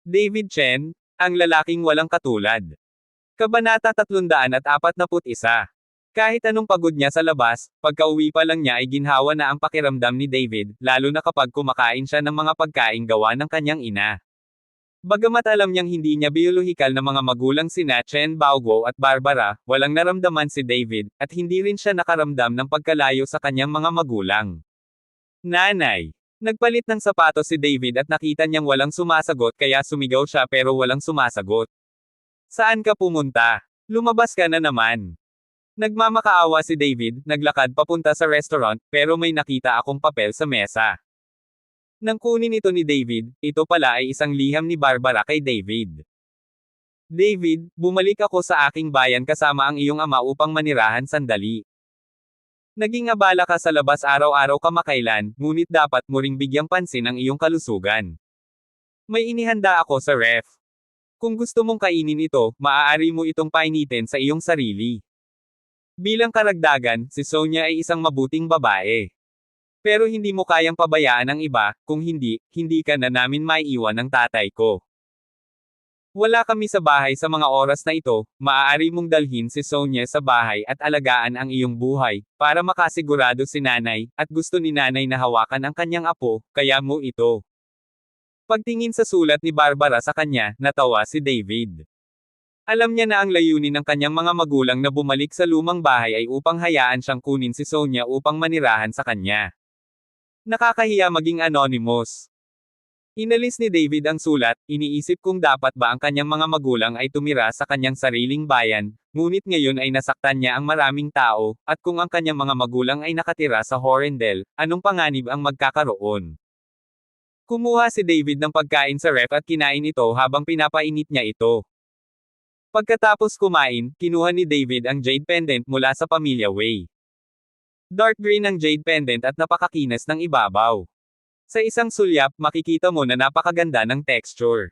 David Chen, ang lalaking walang katulad. Kabanata 341. Kahit anong pagod niya sa labas, pagkauwi pa lang niya ay ginhawa na ang pakiramdam ni David, lalo na kapag kumakain siya ng mga pagkaing gawa ng kanyang ina. Bagamat alam niyang hindi niya biolohikal na mga magulang sina Chen Baoguo at Barbara, walang naramdaman si David, at hindi rin siya nakaramdam ng pagkalayo sa kanyang mga magulang. Nanay. Nagpalit ng sapatos si David at nakita niyang walang sumasagot kaya sumigaw siya pero walang sumasagot. Saan ka pumunta? Lumabas ka na naman. Nagmamakaawa si David, naglakad papunta sa restaurant, pero may nakita akong papel sa mesa. Nang kunin ito ni David, ito pala ay isang liham ni Barbara kay David. David, bumalik ako sa aking bayan kasama ang iyong ama upang manirahan sandali. Naging abala ka sa labas araw-araw kamakailan, ngunit dapat mo ring bigyang pansin ang iyong kalusugan. May inihanda ako sa ref. Kung gusto mong kainin ito, maaari mo itong painitin sa iyong sarili. Bilang karagdagan, si Sonia ay isang mabuting babae. Pero hindi mo kayang pabayaan ang iba, kung hindi, hindi ka na namin maiiwan ng tatay ko. Wala kami sa bahay sa mga oras na ito, maaari mong dalhin si Sonia sa bahay at alagaan ang iyong buhay, para makasigurado si nanay, at gusto ni nanay na hawakan ang kanyang apo, kaya mo ito. Pagtingin sa sulat ni Barbara sa kanya, natawa si David. Alam niya na ang layunin ng kanyang mga magulang na bumalik sa lumang bahay ay upang hayaan siyang kunin si Sonia upang manirahan sa kanya. Nakakahiya maging anonymous. Inalis ni David ang sulat, iniisip kung dapat ba ang kanyang mga magulang ay tumira sa kanyang sariling bayan, ngunit ngayon ay nasaktan niya ang maraming tao, at kung ang kanyang mga magulang ay nakatira sa Horendel, anong panganib ang magkakaroon? Kumuha si David ng pagkain sa ref at kinain ito habang pinapainit niya ito. Pagkatapos kumain, kinuha ni David ang jade pendant mula sa Pamilya Wei. Dark green ang jade pendant at napakakinis ng ibabaw. Sa isang sulyap, makikita mo na napakaganda ng texture.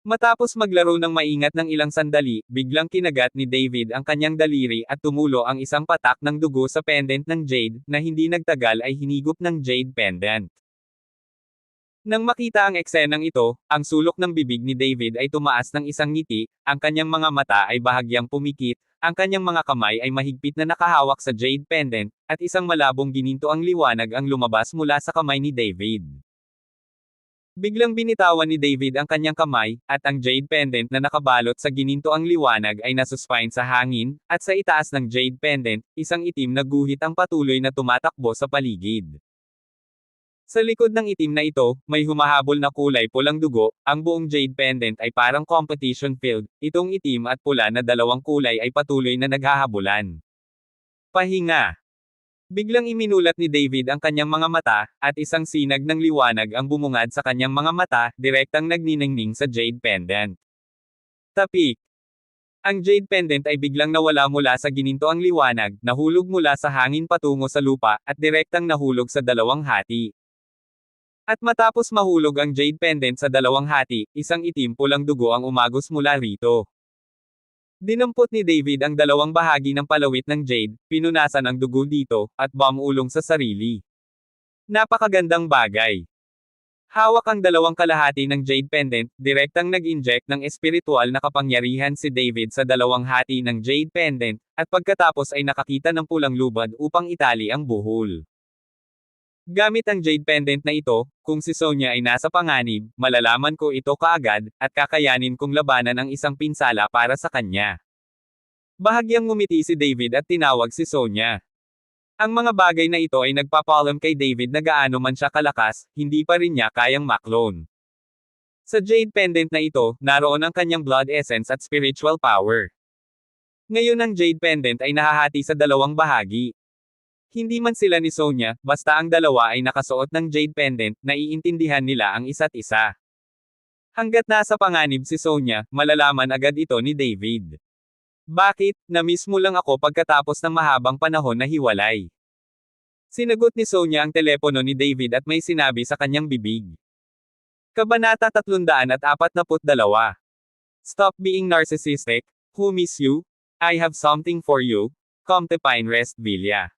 Matapos maglaro ng maingat ng ilang sandali, biglang kinagat ni David ang kanyang daliri at tumulo ang isang patak ng dugo sa pendant ng jade, na hindi nagtagal ay hinigop ng jade pendant. Nang makita ang eksenang ito, ang sulok ng bibig ni David ay tumaas ng isang ngiti, ang kanyang mga mata ay bahagyang pumikit, ang kanyang mga kamay ay mahigpit na nakahawak sa jade pendant, at isang malabong gininto ang liwanag ang lumabas mula sa kamay ni David. Biglang binitawan ni David ang kanyang kamay, at ang jade pendant na nakabalot sa gininto ang liwanag ay nasuspine sa hangin, at sa itaas ng jade pendant, isang itim na guhit ang patuloy na tumatakbo sa paligid. Sa likod ng itim na ito, may humahabol na kulay pulang dugo, ang buong jade pendant ay parang competition field, itong itim at pula na dalawang kulay ay patuloy na naghahabulan. Pahinga. Biglang iminulat ni David ang kanyang mga mata, at isang sinag ng liwanag ang bumungad sa kanyang mga mata, direktang nagniningning sa jade pendant. Tapik. Ang jade pendant ay biglang nawala mula sa gininto ang liwanag, nahulog mula sa hangin patungo sa lupa, at direktang nahulog sa dalawang hati. At matapos mahulog ang jade pendant sa dalawang hati, isang itim pulang dugo ang umagos mula rito. Dinampot ni David ang dalawang bahagi ng palawit ng jade, pinunasan ang dugo dito, at bumulong sa sarili. Napakagandang bagay. Hawak ang dalawang kalahati ng jade pendant, direktang nag-inject ng espiritual na kapangyarihan si David sa dalawang hati ng jade pendant, at pagkatapos ay nakakita ng pulang lubad upang itali ang buhol. Gamit ang jade pendant na ito, kung si Sonia ay nasa panganib, malalaman ko ito kaagad, at kakayanin kong labanan ang isang pinsala para sa kanya. Bahagyang ngumiti si David at tinawag si Sonia. Ang mga bagay na ito ay nagpapaalam kay David na gaano man siya kalakas, hindi pa rin niya kayang maklone. Sa jade pendant na ito, naroon ang kanyang blood essence at spiritual power. Ngayon ang jade pendant ay nahahati sa dalawang bahagi. Hindi man sila ni Sonia, basta ang dalawa ay nakasuot ng jade pendant, naiintindihan nila ang isa't isa. Hanggat nasa panganib si Sonia, malalaman agad ito ni David. Bakit? Na-miss mo lang ako pagkatapos ng mahabang panahon na hiwalay. Sinagot ni Sonia ang telepono ni David at may sinabi sa kanyang bibig. Kabanata 342. Stop being narcissistic, who miss you? I have something for you. Come to Pine Rest Villa.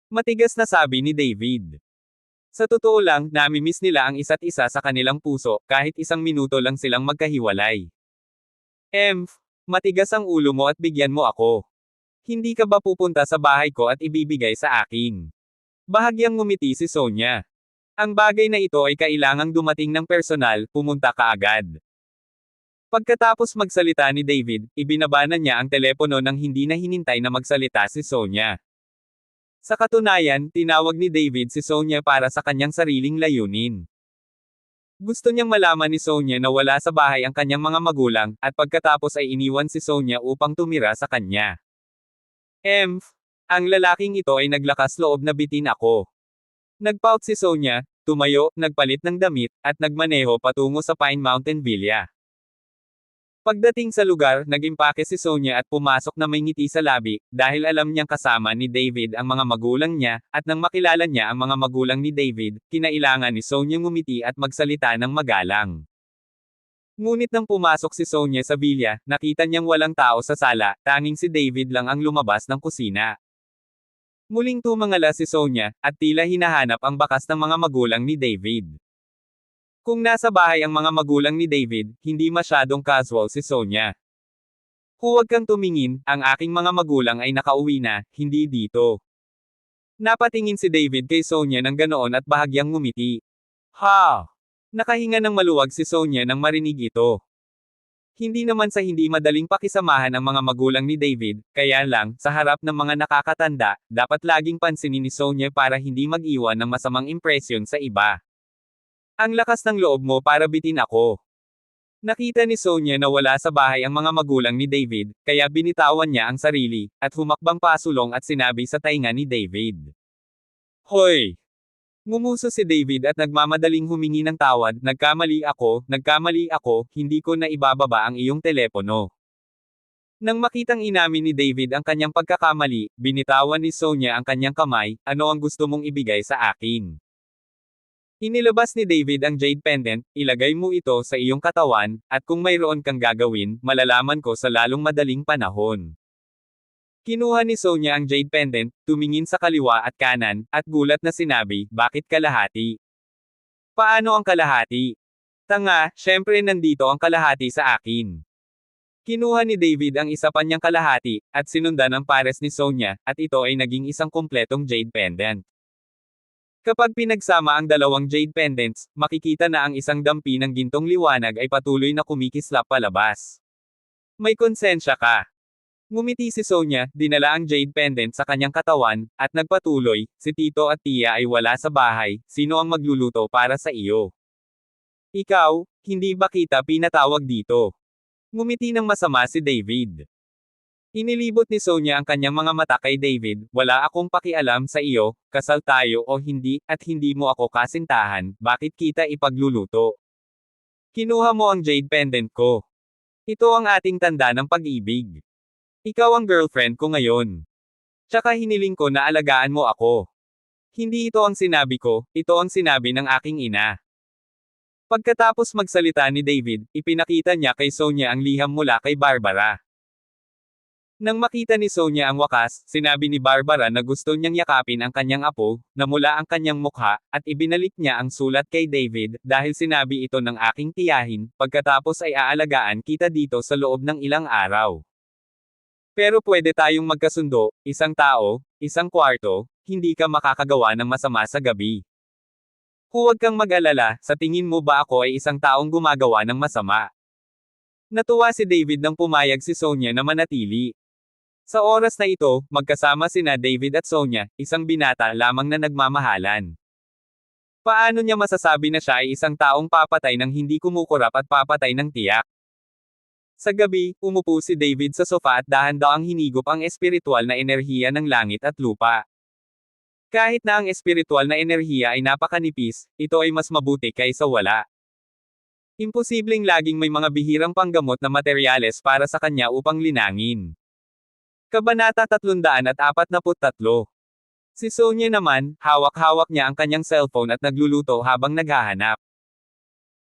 Matigas na sabi ni David. Sa totoo lang, namimiss nila ang isa't isa sa kanilang puso, kahit isang minuto lang silang magkahiwalay. Matigas ang ulo mo at bigyan mo ako. Hindi ka ba pupunta sa bahay ko at ibibigay sa akin? Bahagyang ngumiti si Sonia. Ang bagay na ito ay kailangang dumating ng personal, pumunta ka agad. Pagkatapos magsalita ni David, ibinaba na niya ang telepono nang hindi na hinintay na magsalita si Sonia. Sa katunayan, tinawag ni David si Sonia para sa kanyang sariling layunin. Gusto niyang malaman ni Sonia na wala sa bahay ang kanyang mga magulang, at pagkatapos ay iniwan si Sonia upang tumira sa kanya. Ang lalaking ito ay naglakas loob na bitin ako. Nagpout si Sonia, tumayo, nagpalit ng damit, at nagmaneho patungo sa Pine Mountain Villa. Pagdating sa lugar, nag-impake si Sonia at pumasok na may ngiti sa labi, dahil alam niyang kasama ni David ang mga magulang niya, at nang makilala niya ang mga magulang ni David, kinailangan ni Sonia ngumiti at magsalita ng magalang. Ngunit nang pumasok si Sonia sa villa, nakita niyang walang tao sa sala, tanging si David lang ang lumabas ng kusina. Muling tumangala si Sonia, at tila hinahanap ang bakas ng mga magulang ni David. Kung nasa bahay ang mga magulang ni David, hindi masyadong casual si Sonia. Huwag kang tumingin, ang aking mga magulang ay nakauwi na, hindi dito. Napatingin si David kay Sonia ng ganoon at bahagyang ngumiti. Ha! Nakahinga ng maluwag si Sonia nang marinig ito. Hindi naman sa hindi madaling pakisamahan ang mga magulang ni David, kaya lang, sa harap ng mga nakakatanda, dapat laging pansinin ni Sonia para hindi mag-iwan ng masamang impresyon sa iba. Ang lakas ng loob mo para bitin ako. Nakita ni Sonia na wala sa bahay ang mga magulang ni David, kaya binitawan niya ang sarili, at humakbang pasulong at sinabi sa tainga ni David. Hoy! Ngumuso si David at nagmamadaling humingi ng tawad, nagkamali ako, hindi ko na ibababa ang iyong telepono. Nang makitang inamin ni David ang kanyang pagkakamali, binitawan ni Sonia ang kanyang kamay, ano ang gusto mong ibigay sa akin? Inilabas ni David ang jade pendant, ilagay mo ito sa iyong katawan, at kung mayroon kang gagawin, malalaman ko sa lalong madaling panahon. Kinuha ni Sonia ang jade pendant, tumingin sa kaliwa at kanan, at gulat na sinabi, bakit kalahati? Paano ang kalahati? Tanga, syempre nandito ang kalahati sa akin. Kinuha ni David ang isa pa niyang kalahati, at sinundan ang pares ni Sonia, at ito ay naging isang kumpletong jade pendant. Kapag pinagsama ang dalawang jade pendants, makikita na ang isang dampi ng gintong liwanag ay patuloy na kumikislap palabas. May konsensya ka. Ngumiti si Sonia, dinala ang jade pendant sa kanyang katawan, at nagpatuloy, si Tito at Tia ay wala sa bahay, sino ang magluluto para sa iyo? Ikaw, hindi ba kita pinatawag dito? Ngumiti ng masama si David. Inilibot ni Sonia ang kanyang mga mata kay David, wala akong pakialam sa iyo, kasal tayo o hindi, at hindi mo ako kasintahan, bakit kita ipagluluto? Kinuha mo ang jade pendant ko. Ito ang ating tanda ng pag-ibig. Ikaw ang girlfriend ko ngayon. Tsaka hiniling ko na alagaan mo ako. Hindi ito ang sinabi ko, ito ang sinabi ng aking ina. Pagkatapos magsalita ni David, ipinakita niya kay Sonia ang liham mula kay Barbara. Nang makita ni Sonia ang wakas, sinabi ni Barbara na gusto niyang yakapin ang kanyang apo, namula ang kanyang mukha, at ibinalik niya ang sulat kay David, dahil sinabi ito ng aking tiyahin, pagkatapos ay aalagaan kita dito sa loob ng ilang araw. Pero pwede tayong magkasundo, isang tao, isang kwarto, hindi ka makakagawa ng masama sa gabi. Huwag kang mag-alala, sa tingin mo ba ako ay isang taong gumagawa ng masama? Natuwa si David nang pumayag si Sonia na manatili. Sa oras na ito, magkasama sina David at Sonia, isang binata lamang na nagmamahalan. Paano niya masasabi na siya ay isang taong papatay ng hindi kumukurap at papatay ng tiyak? Sa gabi, umupo si David sa sofa at dahan-dahang hinigop ang espiritual na enerhiya ng langit at lupa. Kahit na ang espiritual na enerhiya ay napakanipis, ito ay mas mabuti kaysa wala. Imposibleng laging may mga bihirang panggamot na materyales para sa kanya upang linangin. Kabanata 343. Si Sonia naman, hawak-hawak niya ang kanyang cellphone at nagluluto habang naghahanap.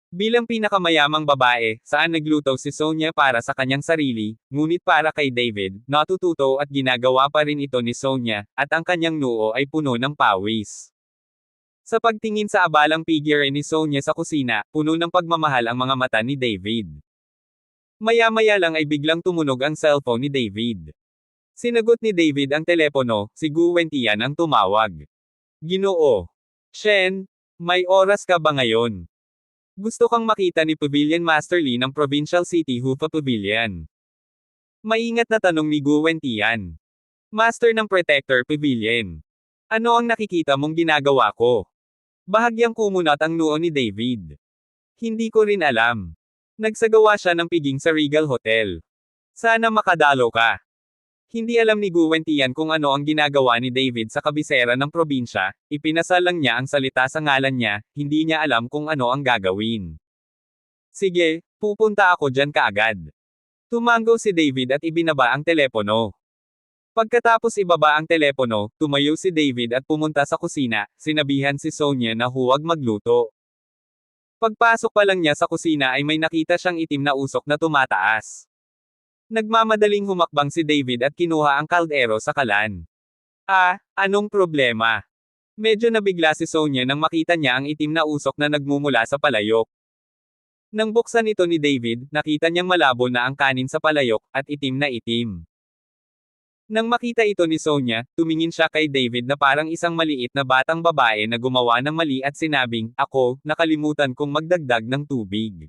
Bilang pinakamayamang babae, saan nagluto si Sonia para sa kanyang sarili, ngunit para kay David, natututo at ginagawa pa rin ito ni Sonia, at ang kanyang noo ay puno ng pawis. Sa pagtingin sa abalang figure ni Sonia sa kusina, puno ng pagmamahal ang mga mata ni David. Maya-maya lang ay biglang tumunog ang cellphone ni David. Sinagot ni David ang telepono, si Gu Wentian ang tumawag. Ginoo. Shen, may oras ka ba ngayon? Gusto kang makita ni Pavilion Master Li ng Provincial City Hufa Pavilion. Maingat na tanong ni Gu Wentian. Master ng Protector Pavilion. Ano ang nakikita mong ginagawa ko? Bahagyang kumunat ang noo ni David. Hindi ko rin alam. Nagsagawa siya ng piging sa Regal Hotel. Sana makadalo ka. Hindi alam ni Gu Wentian kung ano ang ginagawa ni David sa kabisera ng probinsya, ipinasal lang niya ang salita sa ngalan niya, hindi niya alam kung ano ang gagawin. Sige, pupunta ako dyan kaagad. Tumango si David at ibinaba ang telepono. Pagkatapos ibaba ang telepono, tumayo si David at pumunta sa kusina, sinabihan si Sonia na huwag magluto. Pagpasok pa lang niya sa kusina ay may nakita siyang itim na usok na tumataas. Nagmamadaling humakbang si David at kinuha ang kaldero sa kalan. Anong problema? Medyo nabigla si Sonia nang makita niya ang itim na usok na nagmumula sa palayok. Nang buksan ito ni David, nakita niyang malabo na ang kanin sa palayok, at itim na itim. Nang makita ito ni Sonia, tumingin siya kay David na parang isang maliit na batang babae na gumawa ng mali at sinabing, "Ako, nakalimutan kong magdagdag ng tubig."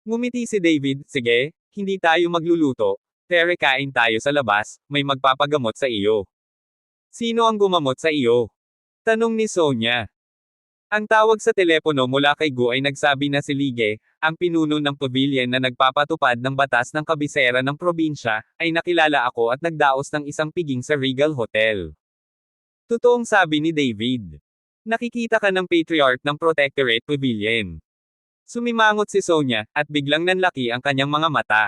Ngumiti si David, "Sige, hindi tayo magluluto. Tere kain tayo sa labas, may magpapagamot sa iyo." "Sino ang gumamot sa iyo?" tanong ni Sonia. Ang tawag sa telepono mula kay Gu ay nagsabi na si Lige, ang pinuno ng pavilion na nagpapatupad ng batas ng kabisera ng probinsya, ay nakilala ako at nagdaos ng isang piging sa Regal Hotel. Totoong sabi ni David. Nakikita ka ng patriarch ng Protectorate Pavilion. Sumimangot si Sonia, at biglang nanlaki ang kanyang mga mata.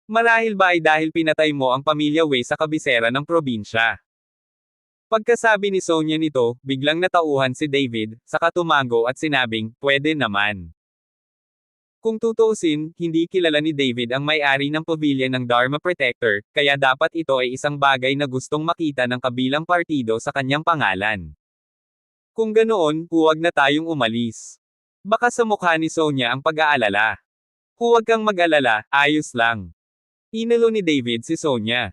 Marahil ba ay dahil pinatay mo ang pamilya Wei sa kabisera ng probinsya? Pagkasabi ni Sonia nito, biglang natauhan si David, saka tumango at sinabing, "Pwede naman." Kung tutuusin, hindi kilala ni David ang may-ari ng pavilion ng Dharma Protector, kaya dapat ito ay isang bagay na gustong makita ng kabilang partido sa kanyang pangalan. Kung ganoon, huwag na tayong umalis. Baka sa mukha ni Sonia ang pag-aalala. Huwag kang mag-alala, ayos lang. Inalo ni David si Sonia.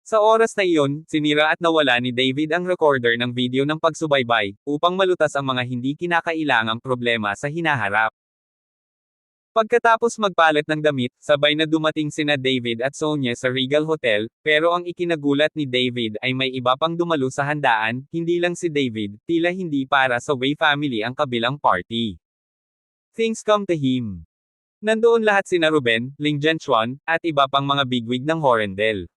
Sa oras na iyon, sinira at nawala ni David ang recorder ng video ng pagsubaybay, upang malutas ang mga hindi kinakailangang problema sa hinaharap. Pagkatapos magpalit ng damit, sabay na dumating sina David at Sonia sa Regal Hotel, pero ang ikinagulat ni David ay may iba pang dumalo sa handaan, hindi lang si David, tila hindi para sa Wei family ang kabilang party. Things come to him. Nandoon lahat sina Ruben, Ling Jianchuan, at iba pang mga bigwig ng Horendel.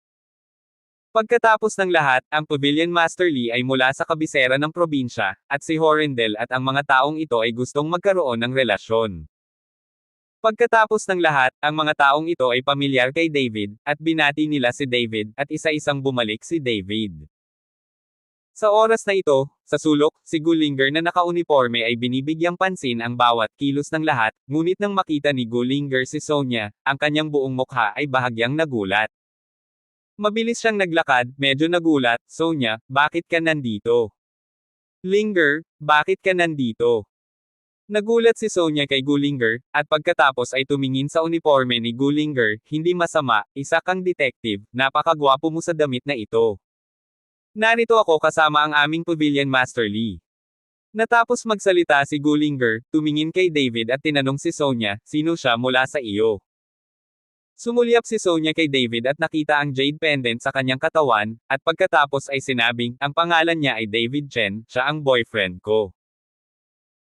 Pagkatapos ng lahat, ang Pavilion Master Li ay mula sa kabisera ng probinsya, at si Horendel at ang mga taong ito ay gustong magkaroon ng relasyon. Pagkatapos ng lahat, ang mga taong ito ay pamilyar kay David, at binati nila si David, at isa-isang bumalik si David. Sa oras na ito, sa sulok, si Gullinger na nakauniforme ay binibigyang pansin ang bawat kilos ng lahat, ngunit nang makita ni Gullinger si Sonia, ang kanyang buong mukha ay bahagyang nagulat. Mabilis siyang naglakad, medyo nagulat, "Sonia, bakit ka nandito?" "Linger, bakit ka nandito?" Nagulat si Sonia kay Gullinger, at pagkatapos ay tumingin sa uniforme ni Gullinger, "Hindi masama, isa kang detective, napakagwapo mo sa damit na ito. Narito ako kasama ang aming Pavilion Master Li." Natapos magsalita si Gullinger, tumingin kay David at tinanong si Sonia, "Sino siya mula sa iyo?" Sumulyap si Sonia kay David at nakita ang jade pendant sa kanyang katawan, at pagkatapos ay sinabing, "Ang pangalan niya ay David Chen, siya ang boyfriend ko."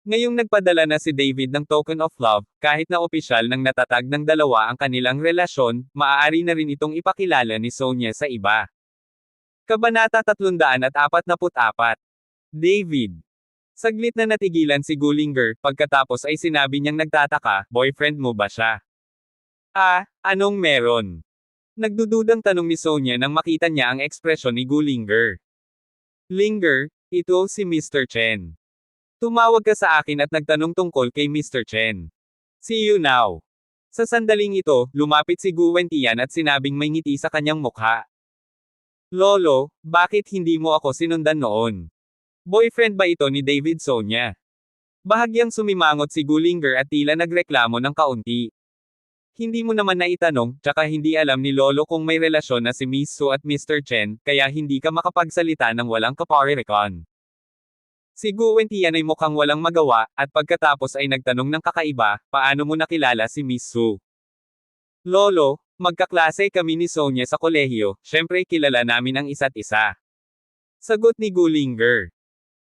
Ngayong nagpadala na si David ng token of love, kahit na opisyal nang natatag ng dalawa ang kanilang relasyon, maaari na rin itong ipakilala ni Sonia sa iba. Kabanata 344. David. Saglit na natigilan si Gullinger, pagkatapos ay sinabi niyang nagtataka, "Boyfriend mo ba siya?" Anong meron?" Nagdududang tanong ni Sonia nang makita niya ang ekspresyon ni Gullinger. "Linger, ito si Mr. Chen. Tumawag ka sa akin at nagtanong tungkol kay Mr. Chen. See you now." Sa sandaling ito, lumapit si Gu Wentian at sinabing may ngiti sa kanyang mukha. "Lolo, bakit hindi mo ako sinundan noon? Boyfriend ba ito ni David Sonia? Bahagyang sumimangot si Gullinger at tila nagreklamo ng kaunti. Hindi mo naman naitanong, tsaka hindi alam ni Lolo kung may relasyon na si Miss Su at Mr. Chen, kaya hindi ka makapagsalita ng walang kaparirikon. Si Gu Wentian ay mukhang walang magawa, at pagkatapos ay nagtanong ng kakaiba, paano mo nakilala si Miss Su? Lolo, magkaklase kami ni Sonia sa kolehiyo, syempre kilala namin ang isa't isa. Sagot ni Gullinger.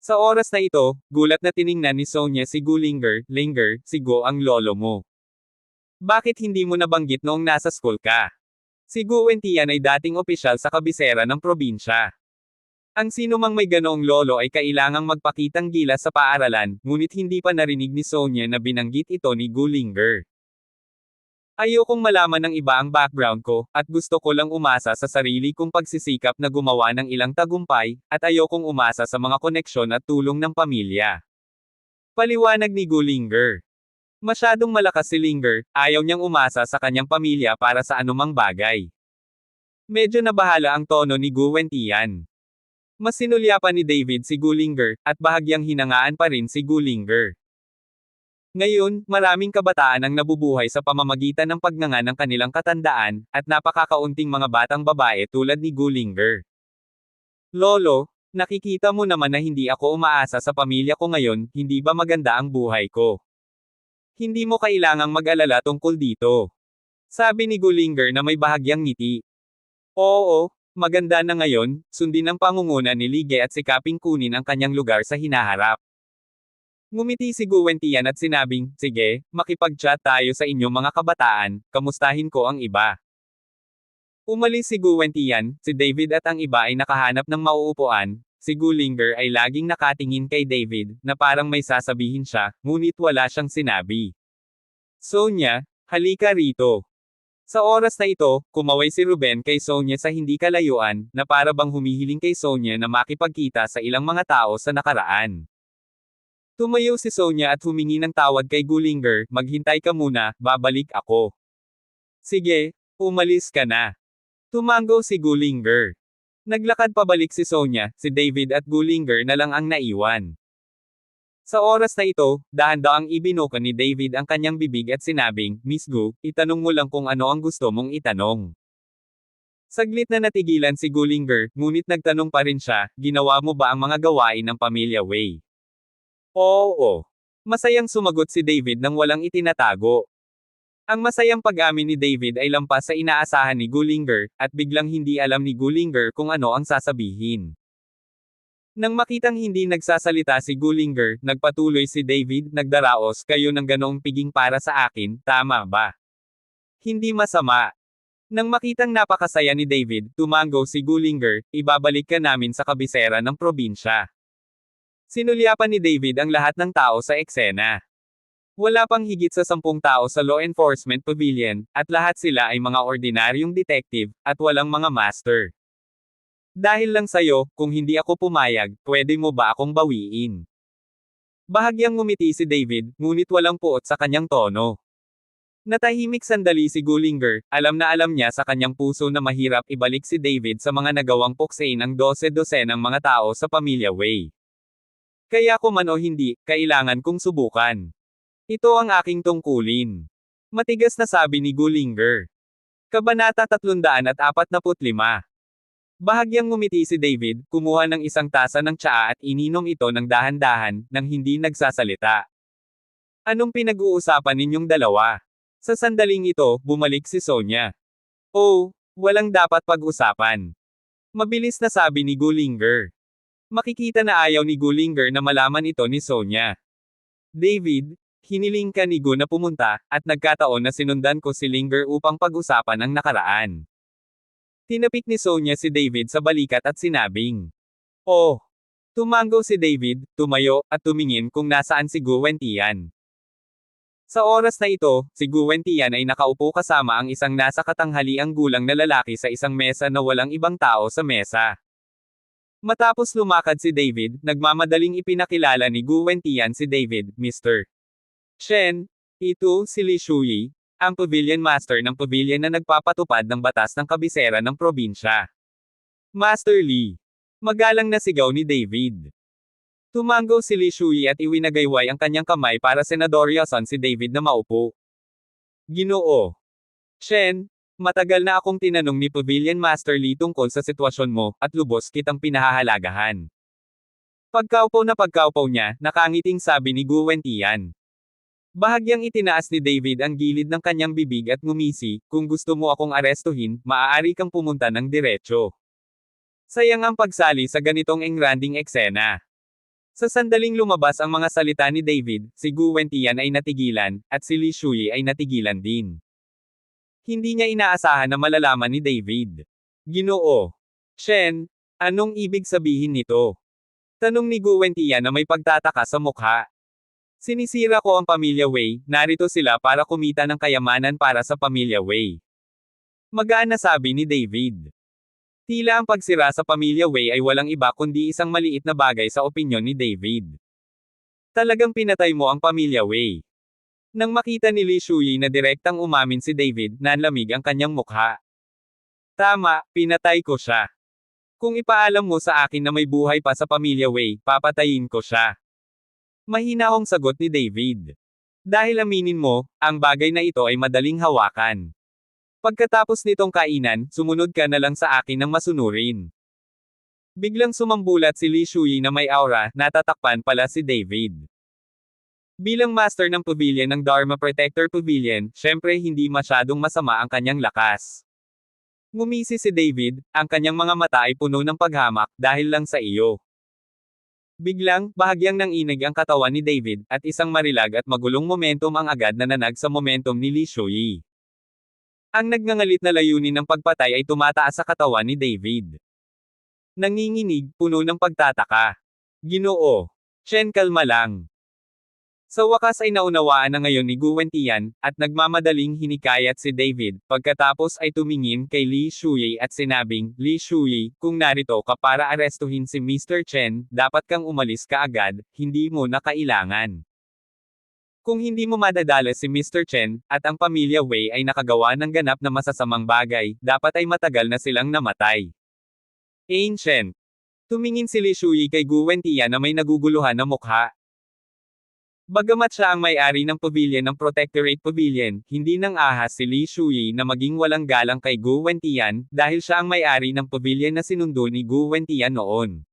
Sa oras na ito, gulat na tiningnan ni Sonia si Gullinger, Linger, si Go ang lolo mo. Bakit hindi mo nabanggit noong nasa school ka? Si Gu Wentian ay dating opisyal sa kabisera ng probinsya. Ang sinumang may ganoong lolo ay kailangang magpakitang gilas sa paaralan, ngunit hindi pa narinig ni Sonia na binanggit ito ni Gullinger. Ayokong malaman ng iba ang background ko, at gusto ko lang umasa sa sarili kong pagsisikap na gumawa ng ilang tagumpay, at ayokong umasa sa mga koneksyon at tulong ng pamilya. Paliwanag ni Gullinger. Masyadong malakas si Linger, ayaw niyang umasa sa kanyang pamilya para sa anumang bagay. Medyo nabahala ang tono ni Gu Wentian. Mas sinulya pa ni David si Gullinger, at bahagyang hinangaan pa rin si Gullinger. Ngayon, maraming kabataan ang nabubuhay sa pamamagitan ng pagnanga ng kanilang katandaan, at napakakaunting mga batang babae tulad ni Gullinger. Lolo, nakikita mo naman na hindi ako umaasa sa pamilya ko ngayon, hindi ba maganda ang buhay ko? Hindi mo kailangang mag-alala tungkol dito. Sabi ni Gullinger na may bahagyang ngiti. Oo, maganda na ngayon, sundin ang pangunguna ni Lige at sikaping kunin ang kanyang lugar sa hinaharap. Ngumiti si Gu Wentian at sinabing, sige, makipag-chat tayo sa inyong mga kabataan, kamustahin ko ang iba. Umalis si Gu Wentian, si David at ang iba ay nakahanap ng mauupuan. Si Gullinger ay laging nakatingin kay David, na parang may sasabihin siya, ngunit wala siyang sinabi. Sonia, halika rito. Sa oras na ito, kumaway si Ruben kay Sonia sa hindi kalayuan, na para bang humihiling kay Sonia na makipagkita sa ilang mga tao sa nakaraan. Tumayo si Sonia at humingi ng tawad kay Gullinger, maghintay ka muna, babalik ako. Sige, umalis ka na. Tumango si Gullinger. Naglakad pabalik si Sonia, si David at Gullinger na lang ang naiwan. Sa oras na ito, dahan-daang ibinuka ni David ang kanyang bibig at sinabing, Miss Gu, itanong mo lang kung ano ang gusto mong itanong. Saglit na natigilan si Gullinger, ngunit nagtanong pa rin siya, ginawa mo ba ang mga gawain ng pamilya Wei? Oo. Masayang sumagot si David nang walang itinatago. Ang masayang pag-amin ni David ay lampas sa inaasahan ni Gullinger, at biglang hindi alam ni Gullinger kung ano ang sasabihin. Nang makitang hindi nagsasalita si Gullinger, nagpatuloy si David, nagdaraos kayo ng ganoong piging para sa akin, tama ba? Hindi masama. Nang makitang napakasaya ni David, tumango si Gullinger, ibabalik ka namin sa kabisera ng probinsya. Sinulyapan ni David ang lahat ng tao sa eksena. Wala pang higit sa 10 tao sa law enforcement pavilion, at lahat sila ay mga ordinaryong detective, at walang mga master. Dahil lang sa'yo, kung hindi ako pumayag, pwede mo ba akong bawiin? Bahagyang ngumiti si David, ngunit walang puot sa kanyang tono. Natahimik sandali si Gullinger, alam na alam niya sa kanyang puso na mahirap ibalik si David sa mga nagawang puksain ang 12-dosenang mga tao sa pamilya Wei. Kaya ko man o hindi, kailangan kong subukan. Ito ang aking tungkulin. Matigas na sabi ni Gullinger. Kabanata 345. Bahagyang ngumiti si David, kumuha ng isang tasa ng tsaa at ininom ito ng dahan-dahan, nang hindi nagsasalita. Anong pinag-uusapan ninyong dalawa? Sa sandaling ito, bumalik si Sonia. Oh, walang dapat pag-usapan. Mabilis na sabi ni Gullinger. Makikita na ayaw ni Gullinger na malaman ito ni Sonia. David, hiniling ka ni Gu na pumunta, at nagkataon na sinundan ko si Linger upang pag-usapan ang nakaraan. Tinapik ni Sonia si David sa balikat at sinabing, oh. Tumango si David, tumayo, at tumingin kung nasaan si Gu Wentian. Sa oras na ito, si Gu Wentian ay nakaupo kasama ang isang nasa katanghaliang gulang na lalaki sa isang mesa na walang ibang tao sa mesa. Matapos lumakad si David, nagmamadaling ipinakilala ni Gu Wentian si David, Mr. Chen, ito si Li Shuyi, ang pavilion master ng pavilion na nagpapatupad ng batas ng kabisera ng probinsya. Master Li. Magalang na sigaw ni David. Tumango si Li Shuyi at iwinagayway ang kanyang kamay para senadoryasan si David na maupo. Ginoo Shen, matagal na akong tinanong ni Pavilion Master Li tungkol sa sitwasyon mo, at lubos kitang pinahahalagahan. Pagkaupaw niya, nakangiting sabi ni Gu Wentian. Bahagyang itinaas ni David ang gilid ng kanyang bibig at ngumisi, kung gusto mo akong arestuhin, maaari kang pumunta ng diretso. Sayang ang pagsali sa ganitong engranding eksena. Sa sandaling lumabas ang mga salita ni David, si Gu Wentian ay natigilan, at si Li Shuyi ay natigilan din. Hindi niya inaasahan na malalaman ni David. Ginoo Shen, anong ibig sabihin nito? Tanong ni Gu Wentian na may pagtataka sa mukha. Sinisira ko ang pamilya Wei, narito sila para kumita ng kayamanan para sa pamilya Wei. Magaan na sabi ni David. Tila ang pagsira sa pamilya Wei ay walang iba kundi isang maliit na bagay sa opinyon ni David. Talagang pinatay mo ang pamilya Wei. Nang makita ni Li Shuyi na direktang umamin si David, nanlamig ang kanyang mukha. Tama, pinatay ko siya. Kung ipaalam mo sa akin na may buhay pa sa pamilya Wei, papatayin ko siya. Mahinahong sagot ni David. Dahil aminin mo, ang bagay na ito ay madaling hawakan. Pagkatapos nitong kainan, sumunod ka na lang sa akin ng masunurin. Biglang sumambulat si Li Shuyi na may aura, natatakpan pala si David. Bilang master ng pavilion ng Dharma Protector Pavilion, syempre hindi masyadong masama ang kanyang lakas. Ngumisi si David, ang kanyang mga mata ay puno ng paghamak, dahil lang sa iyo. Biglang, bahagyang nanginig ang katawan ni David, at isang marilag at magulong momentum ang agad nananag sa momentum ni Li Shuyi. Ang nagngangalit na layunin ng pagpatay ay tumataas sa katawan ni David. Nanginginig, puno ng pagtataka. Ginoo Shen, kalma lang. Sa wakas ay naunawaan na ngayon ni Gu Wentian, at nagmamadaling hinikayat si David, pagkatapos ay tumingin kay Li Shuyi at sinabing, Li Shuyi, kung narito ka para arestuhin si Mr. Chen, dapat kang umalis kaagad, hindi mo na kailangan. Kung hindi mo madadala si Mr. Chen, at ang pamilya Wei ay nakagawa ng ganap na masasamang bagay, dapat ay matagal na silang namatay. Ancient. Tumingin si Li Shuyi kay Gu Wentian na may naguguluhan na mukha. Bagamat siya ang may-ari ng pavilion ng Protectorate Pavilion, hindi nang ahas si Li Shuyi na maging walang galang kay Gu Wentian, dahil siya ang may-ari ng pavilion na sinundo ni Gu Wentian noon.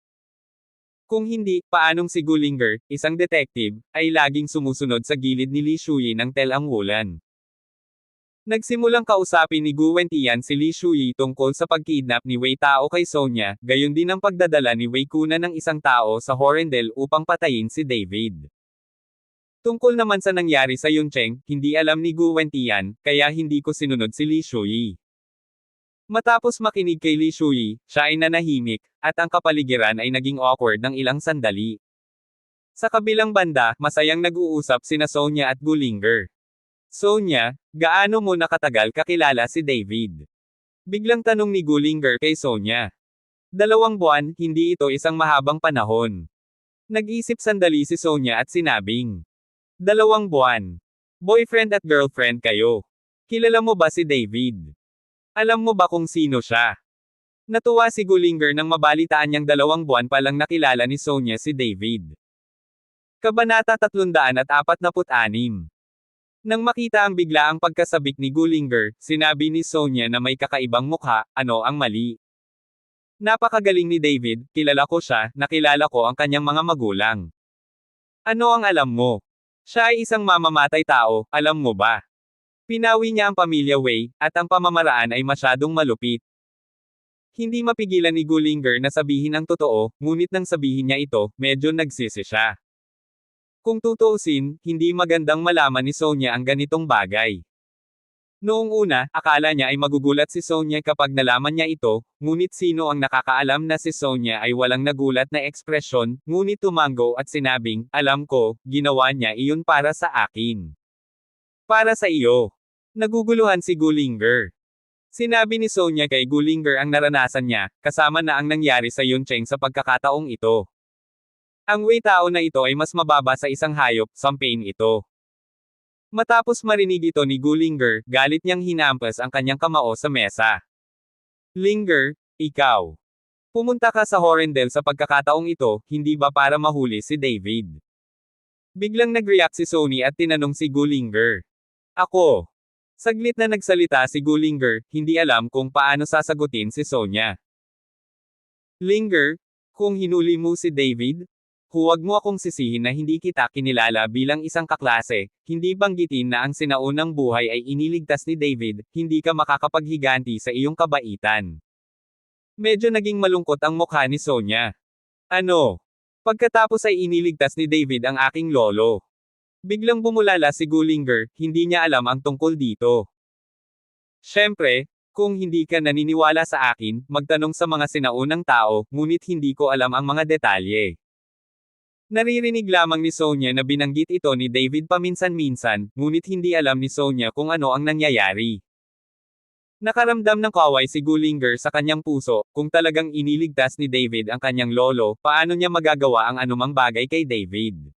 Kung hindi, paanong si Gu Linger, isang detective, ay laging sumusunod sa gilid ni Li Shuyi ng telang-wulan. Nagsimulang kausapin ni Gu Wentian si Li Shuyi tungkol sa pagkidnap ni Wei Tao kay Sonia, gayon din ang pagdadala ni Wei Kuna ng isang tao sa Horendel upang patayin si David. Tungkol naman sa nangyari sa Yuncheng, hindi alam ni Gu Wentian, kaya hindi ko sinunod si Li Shuyi. Matapos makinig kay Li Shuyi, siya ay nanahimik, at ang kapaligiran ay naging awkward ng ilang sandali. Sa kabilang banda, masayang nag-uusap sina Sonia at Gu Linger. Sonia, gaano mo nakatagal kakilala si David? Biglang tanong ni Gu Linger kay Sonia. 2 buwan, hindi ito isang mahabang panahon. Nag-isip sandali si Sonia at sinabing, 2 buwan. Boyfriend at girlfriend kayo. Kilala mo ba si David? Alam mo ba kung sino siya? Natuwa si Gu Linger nang mabalitaan niyang 2 buwan pa lang nakilala ni Sonia si David. Kabanata 346. Nang makita ang biglaang pagkasabik ni Gu Linger, sinabi ni Sonia na may kakaibang mukha, ano ang mali? Napakagaling ni David, kilala ko siya, nakilala ko ang kanyang mga magulang. Ano ang alam mo? Siya ay isang mamamatay tao, alam mo ba? Pinawi niya ang pamilya Wei, at ang pamamaraan ay masyadong malupit. Hindi mapigilan ni Gu Linger na sabihin ang totoo, ngunit nang sabihin niya ito, medyo nagsisi siya. Kung tutuusin, hindi magandang malaman ni Sonia ang ganitong bagay. Noong una, akala niya ay magugulat si Sonia kapag nalaman niya ito, ngunit sino ang nakakaalam na si Sonia ay walang nagulat na ekspresyon, ngunit tumango at sinabing, alam ko, ginawa niya iyon para sa akin. Para sa iyo. Naguguluhan si Gu Linger. Sinabi ni Sonia kay Gu Linger ang naranasan niya, kasama na ang nangyari sa Yuncheng sa pagkakataong ito. Ang Wei Tao na ito ay mas mababa sa isang hayop, sampain ito. Matapos marinig ito ni Gu Linger, galit niyang hinampas ang kanyang kamao sa mesa. Linger, ikaw. Pumunta ka sa Horrendel sa pagkakataong ito, hindi ba para mahuli si David? Biglang nag-react si Sony at tinanong si Gullinger. Ako. Saglit na nagsalita si Gullinger, hindi alam kung paano sasagutin si Sonya. Linger, kung hinuli mo si David, huwag mo akong sisihin na hindi kita kinilala bilang isang kaklase, hindi banggitin na ang sinaunang buhay ay iniligtas ni David, hindi ka makakapaghiganti sa iyong kabaitan. Medyo naging malungkot ang mukha ni Sonya. Ano? Pagkatapos ay iniligtas ni David ang aking lolo. Biglang bumulala si Gullinger, hindi niya alam ang tungkol dito. Siyempre, kung hindi ka naniniwala sa akin, magtanong sa mga sinaunang tao, ngunit hindi ko alam ang mga detalye. Naririnig lamang ni Sonya na binanggit ito ni David paminsan-minsan, ngunit hindi alam ni Sonya kung ano ang nangyayari. Nakaramdam ng kaway si Gullinger sa kanyang puso, kung talagang iniligtas ni David ang kanyang lolo, paano niya magagawa ang anumang bagay kay David?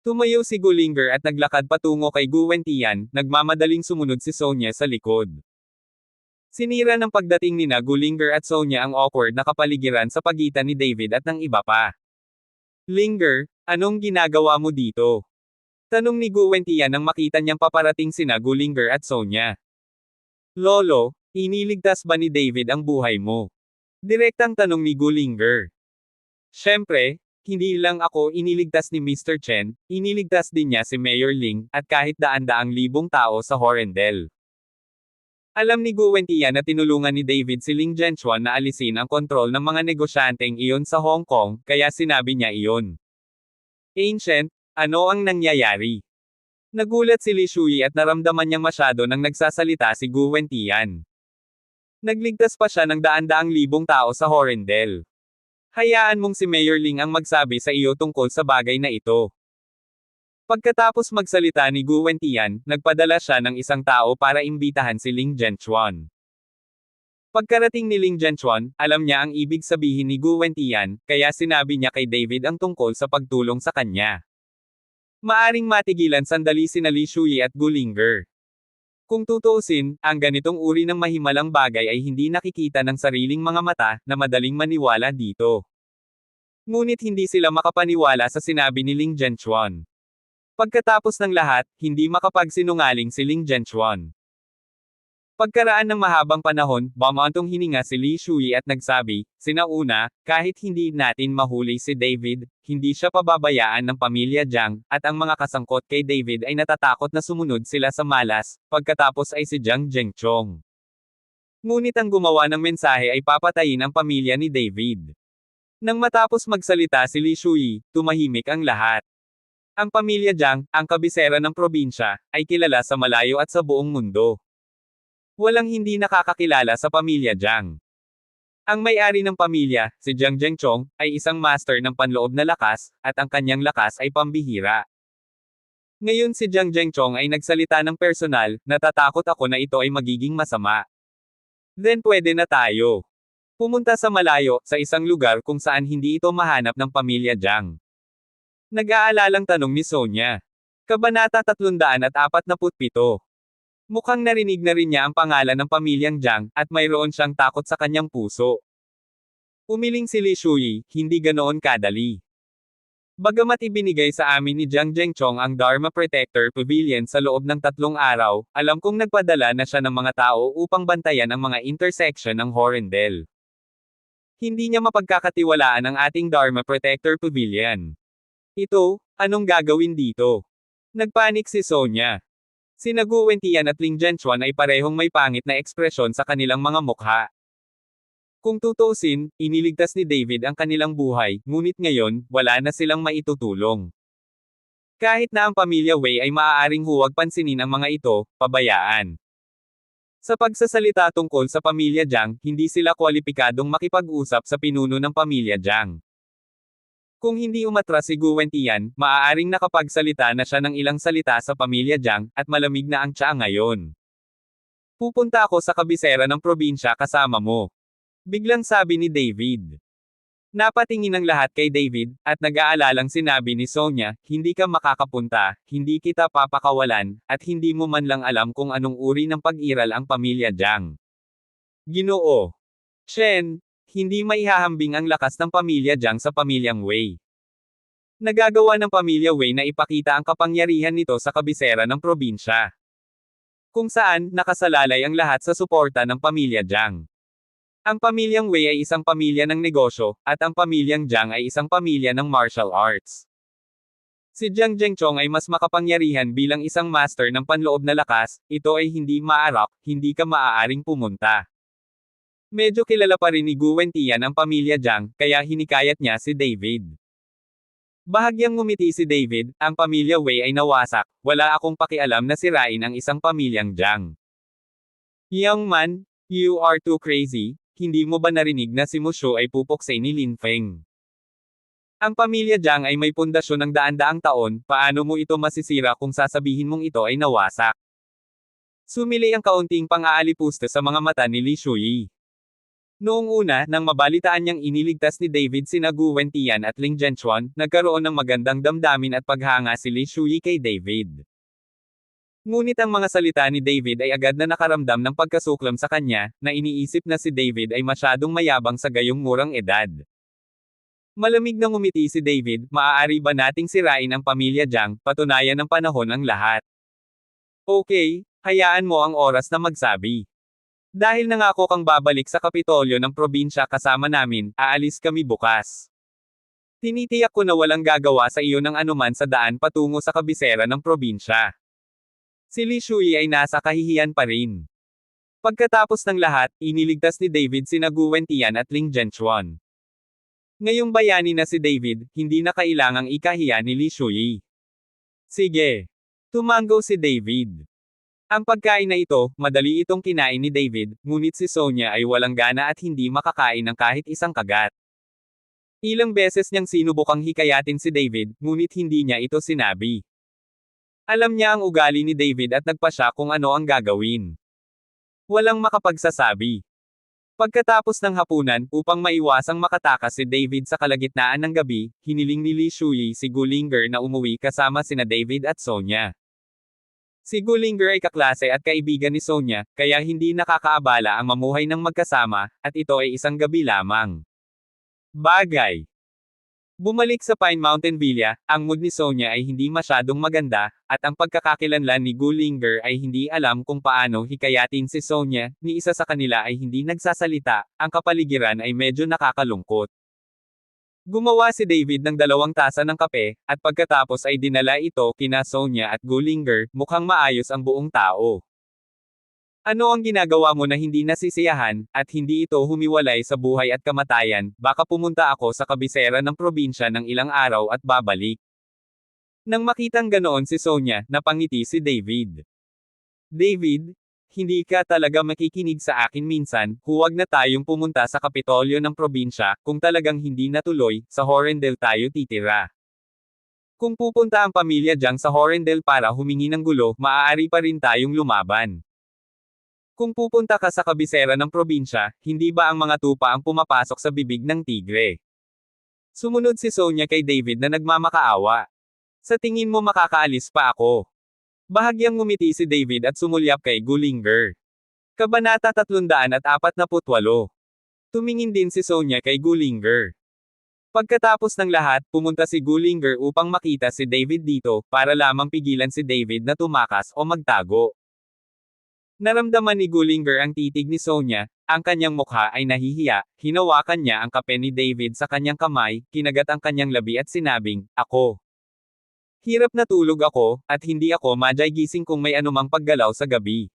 Tumayo si Gullinger at naglakad patungo kay Guwentian, nagmamadaling sumunod si Sonya sa likod. Sinira ng pagdating nina Gullinger at Sonya ang awkward na kapaligiran sa pagitan ni David at ng iba pa. Linger, anong ginagawa mo dito? Tanong ni Guwentian nang makita niyang paparating sina Gullinger at Sonya. Lolo, iniligtas ba ni David ang buhay mo? Direktang tanong ni Gullinger. Siyempre, hindi lang ako iniligtas ni Mr. Chen, iniligtas din niya si Mayor Ling, at kahit daan-daang libong tao sa Horrendel. Alam ni Guwentian na tinulungan ni David si Ling Zhenchuan na alisin ang kontrol ng mga negosyanteng iyon sa Hong Kong, kaya sinabi niya iyon. Ancient, ano ang nangyayari? Nagulat si Li Shui at naramdaman niyang masyado nang nagsasalita si Guwentian. Nagligtas pa siya ng daan-daang libong tao sa Horrendel. Hayaan mong si Mayor Ling ang magsabi sa iyo tungkol sa bagay na ito. Pagkatapos magsalita ni Guwentian, nagpadala siya ng isang tao para imbitahan si Ling Zhenchuan. Pagkarating ni Ling Zhenchuan, alam niya ang ibig sabihin ni Guwentian, kaya sinabi niya kay David ang tungkol sa pagtulong sa kanya. Maaring matigilan sandali sina Li Shui at Gullinger. Kung tutuusin, ang ganitong uri ng mahimalang bagay ay hindi nakikita ng sariling mga mata, na madaling maniwala dito. Ngunit hindi sila makapaniwala sa sinabi ni Ling Zhenchuan. Pagkatapos ng lahat, hindi makapagsinungaling si Ling Zhenchuan. Pagkaraan ng mahabang panahon, bumantong hininga si Li Shui at nagsabi, sinauna, kahit hindi natin mahuli si David, hindi siya pababayaan ng pamilya Jiang, at ang mga kasangkot kay David ay natatakot na sumunod sila sa malas, pagkatapos ay si Jiang Zhengchong. Ngunit ang gumawa ng mensahe ay papatayin ang pamilya ni David. Nang matapos magsalita si Li Shui, tumahimik ang lahat. Ang pamilya Jiang, ang kabisera ng probinsya, ay kilala sa malayo at sa buong mundo. Walang hindi nakakakilala sa pamilya Jiang. Ang may-ari ng pamilya, si Jiang Zhengchong, ay isang master ng panloob na lakas, at ang kanyang lakas ay pambihira. Ngayon si Jiang Zhengchong ay nagsalita ng personal, natatakot ako na ito ay magiging masama. Then pwede na tayo. Pumunta sa malayo, sa isang lugar kung saan hindi ito mahanap ng pamilya Jiang. Nag-aalalang tanong ni Sonya. Kabanata 347. Mukhang narinig na rin niya ang pangalan ng pamilyang Jiang, at mayroon siyang takot sa kanyang puso. Umiling si Li Shui, hindi ganoon kadali. Bagamat ibinigay sa amin ni Jiang Zhengchong ang Dharma Protector Pavilion sa loob ng 3 araw, alam kong nagpadala na siya ng mga tao upang bantayan ang mga intersection ng Horrendel. Hindi niya mapagkakatiwalaan ang ating Dharma Protector Pavilion. Ito, anong gagawin dito? Nagpanik si Sonya. Sina Guwentian at Ling Zhenchuan ay parehong may pangit na ekspresyon sa kanilang mga mukha. Kung tutuusin, iniligtas ni David ang kanilang buhay, ngunit ngayon, wala na silang maitutulong. Kahit na ang pamilya Wei ay maaaring huwag pansinin ang mga ito, pabayaan. Sa pagsasalita tungkol sa pamilya Jiang, hindi sila kwalipikadong makipag-usap sa pinuno ng pamilya Jiang. Kung hindi umatras si Guwentian, maaaring nakapagsalita na siya ng ilang salita sa pamilya Jiang, at malamig na ang tiya ngayon. Pupunta ako sa kabisera ng probinsya kasama mo. Biglang sabi ni David. Napatingin ang lahat kay David, at nag-aalalang sinabi ni Sonya, hindi ka makakapunta, hindi kita papakawalan, at hindi mo man lang alam kung anong uri ng pag-iral ang pamilya Jiang. Ginoo. Shen, Hindi maihahambing ang lakas ng pamilya Jiang sa pamilyang Wei. Nagagawa ng pamilya Wei na ipakita ang kapangyarihan nito sa kabisera ng probinsya, kung saan nakasalalay ang lahat sa suporta ng pamilya Jiang. Ang pamilyang Wei ay isang pamilya ng negosyo, at ang pamilyang Jiang ay isang pamilya ng martial arts. Si Jiang Zhengchong ay mas makapangyarihan bilang isang master ng panloob na lakas, ito ay hindi maarak, hindi ka maaaring pumunta. Medyo kilala pa rin ni Gu Wentian ang pamilya Jiang, kaya hinikayat niya si David. Bahagyang ngumiti si David, ang pamilya Wei ay nawasak, wala akong pakialam na sirain ang isang pamilyang Jiang. Young man, you are too crazy, hindi mo ba narinig na si Mushu ay pupuksay ni Lin Feng? Ang pamilya Jiang ay may pundasyon ng daan-daang taon, paano mo ito masisira kung sasabihin mong ito ay nawasak? Sumili ang kaunting pang-aalipusta sa mga mata ni Li Shuyi. Noong una, nang mabalitaan niyang iniligtas ni David sina Gu Wentian at Ling Zhenchuan, nagkaroon ng magandang damdamin at paghanga si Li Shuyi kay David. Ngunit ang mga salita ni David ay agad na nakaramdam ng pagkasuklam sa kanya, na iniisip na si David ay masyadong mayabang sa gayong murang edad. Malamig na ngumiti si David, maaari ba nating sirain ang pamilya Jiang, patunayan ng panahon ang lahat. Okay, hayaan mo ang oras na magsabi. Dahil nangako kang babalik sa Kapitolyo ng probinsya kasama namin, aalis kami bukas. Tinitiyak ko na walang gagawa sa iyo ng anuman sa daan patungo sa kabisera ng probinsya. Si Li Shuyi ay nasa kahihiyan pa rin. Pagkatapos ng lahat, iniligtas ni David sina Gu Wentian at Ling Zhenchuan. Ngayong bayani na si David, hindi na kailangang ikahiya ni Li Shuyi. Sige. Tumango si David. Ang pagkain na ito, madali itong kinain ni David, ngunit si Sonia ay walang gana at hindi makakain ng kahit isang kagat. Ilang beses niyang sinubukang hikayatin si David, ngunit hindi niya ito sinabi. Alam niya ang ugali ni David at nagpasya kung ano ang gagawin. Walang makapagsasabi. Pagkatapos ng hapunan, upang maiwasang makatakas si David sa kalagitnaan ng gabi, hiniling ni Li Shuyi si Gulinger na umuwi kasama sina David at Sonia. Si Gulinger ay kaklase at kaibigan ni Sonia, kaya hindi nakakaabala ang mamuhay ng magkasama, at ito ay isang gabi lamang. Bagay. Bumalik sa Pine Mountain Villa, ang mood ni Sonia ay hindi masyadong maganda, at ang pagkakakilanlan ni Gulinger ay hindi alam kung paano hikayatin si Sonia, ni isa sa kanila ay hindi nagsasalita, ang kapaligiran ay medyo nakakalungkot. Gumawa si David ng 2 tasa ng kape, at pagkatapos ay dinala ito kina Sonia at Gulinger, mukhang maayos ang buong tao. Ano ang ginagawa mo na hindi nasisiyahan, at hindi ito humiwalay sa buhay at kamatayan, baka pumunta ako sa kabisera ng probinsya ng ilang araw at babalik. Nang makitang ganoon si Sonia, napangiti si David. David, hindi ka talaga makikinig sa akin minsan, huwag na tayong pumunta sa Kapitolyo ng probinsya, kung talagang hindi natuloy, sa Horendel tayo titira. Kung pupunta ang pamilya Jiang sa Horendel para humingi ng gulo, maaari pa rin tayong lumaban. Kung pupunta ka sa kabisera ng probinsya, hindi ba ang mga tupa ang pumapasok sa bibig ng tigre? Sumunod si Sonia kay David na nagmamakaawa. Sa tingin mo makakaalis pa ako? Bahagyang ngumiti si David at sumulyap kay Gulinger. Kabanata 348. Tumingin din si Sonia kay Gulinger. Pagkatapos ng lahat, pumunta si Gulinger upang makita si David dito, para lamang pigilan si David na tumakas o magtago. Naramdaman ni Gulinger ang titig ni Sonia, ang kanyang mukha ay nahihiya, hinawakan niya ang kape ni David sa kanyang kamay, kinagat ang kanyang labi at sinabing, "Ako. Hirap na tulog ako, at hindi ako gising kung may anumang paggalaw sa gabi."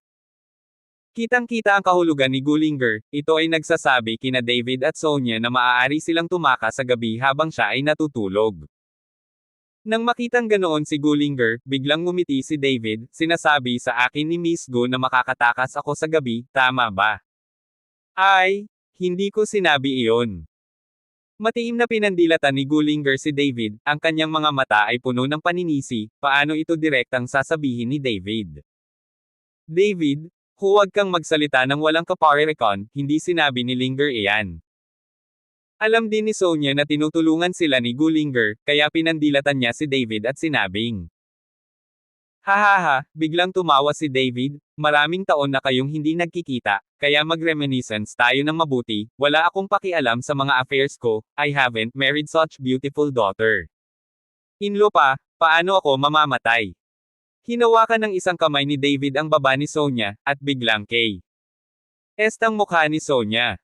Kitang-kita ang kahulugan ni Gulinger, ito ay nagsasabi kina David at Sonia na maaari silang tumakas sa gabi habang siya ay natutulog. Nang makitang ganoon si Gulinger, biglang ngumiti si David, sinasabi sa akin ni Miss Gu na makakatakas ako sa gabi, tama ba? Ay, hindi ko sinabi iyon. Matiim na pinandilatan ni Gulinger si David, ang kanyang mga mata ay puno ng paninisi, paano ito direktang sasabihin ni David? David, huwag kang magsalita ng walang kaparerekon, hindi sinabi ni Linger iyan. Alam din ni Sonia na tinutulungan sila ni Gulinger, kaya pinandilatan niya si David at sinabing, Hahaha, biglang tumawa si David, maraming taon na kayong hindi nagkikita, kaya mag-reminiscence tayo ng mabuti, wala akong pakialam sa mga affairs ko, I haven't married such beautiful daughter. Inlo pa, paano ako mamamatay? Hinawakan ng isang kamay ni David ang baba ni Sonia, at biglang kay estang mukha ni Sonia.